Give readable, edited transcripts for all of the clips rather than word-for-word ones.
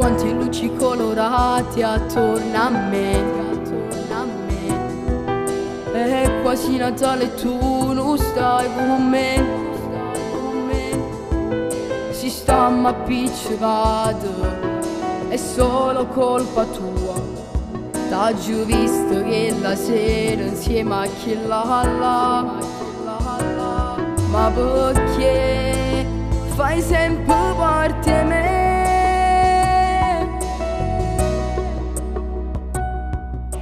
quante luci colorate attorno a me. È quasi Natale e tu non stai con me. Si sta appiccicato, è solo colpa tua. T'ho già visto che la sera insieme a chi là. Ma perché fai sempre parte di me?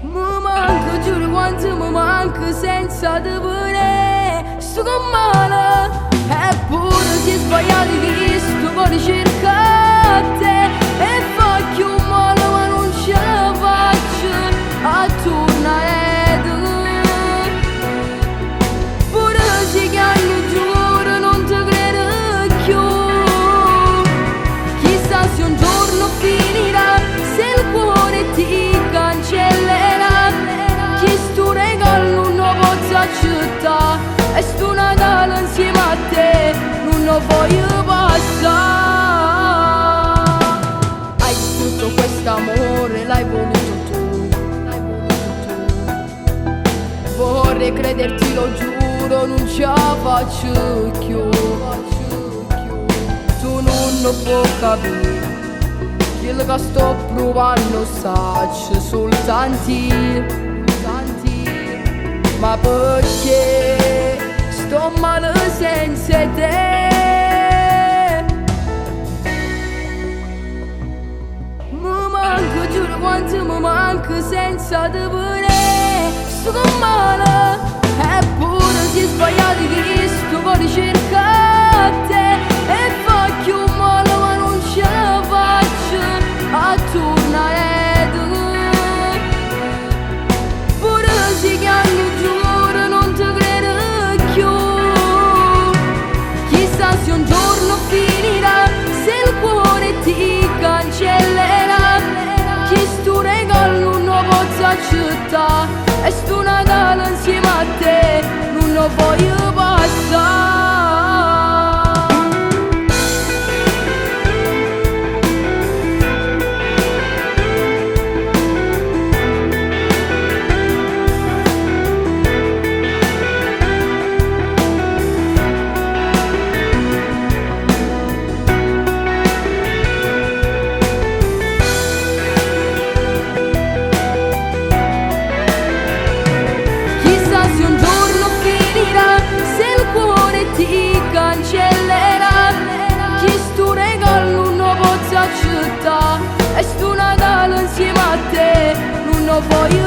Mi manca, giuro quanto mi manca senza te vedere. Sto con male, eppure si è sbagliato che sto cuore cerca te. E fa più male ma non ce la faccio a tornare tu. Pure se chiami giuro non ti credo più. Chissà se un giorno finirà, se il cuore ti cancellerà. Chi sto regalo non lo posso accettare, e sto Natale insieme a te non lo voglio passare. Hai distrutto quest'amore, l'hai voluto tu. Vorrei crederti, lo giuro, non ce la faccio più. Tu non lo puoi capire, quello che sto provando saccio soltanto io. Ma perché sto male senza te? Mi manca, giuro quanto mi manca senza te vedere. Sto con male, eppure si è sbagliato che sto cuore cerca te. E fa più male ma non ce la faccio a tornare tu. Pure se chiami giuro non ti credo più. Chissà se un giorno finirà, se il cuore ti cancellerà. Chi sto regalo non lo posso accettare, e sto Natale insieme a te non lo voglio passare. Ti cancellerà. Chi sto regalo non lo posso accettare, e sto Natale insieme a te non lo voglio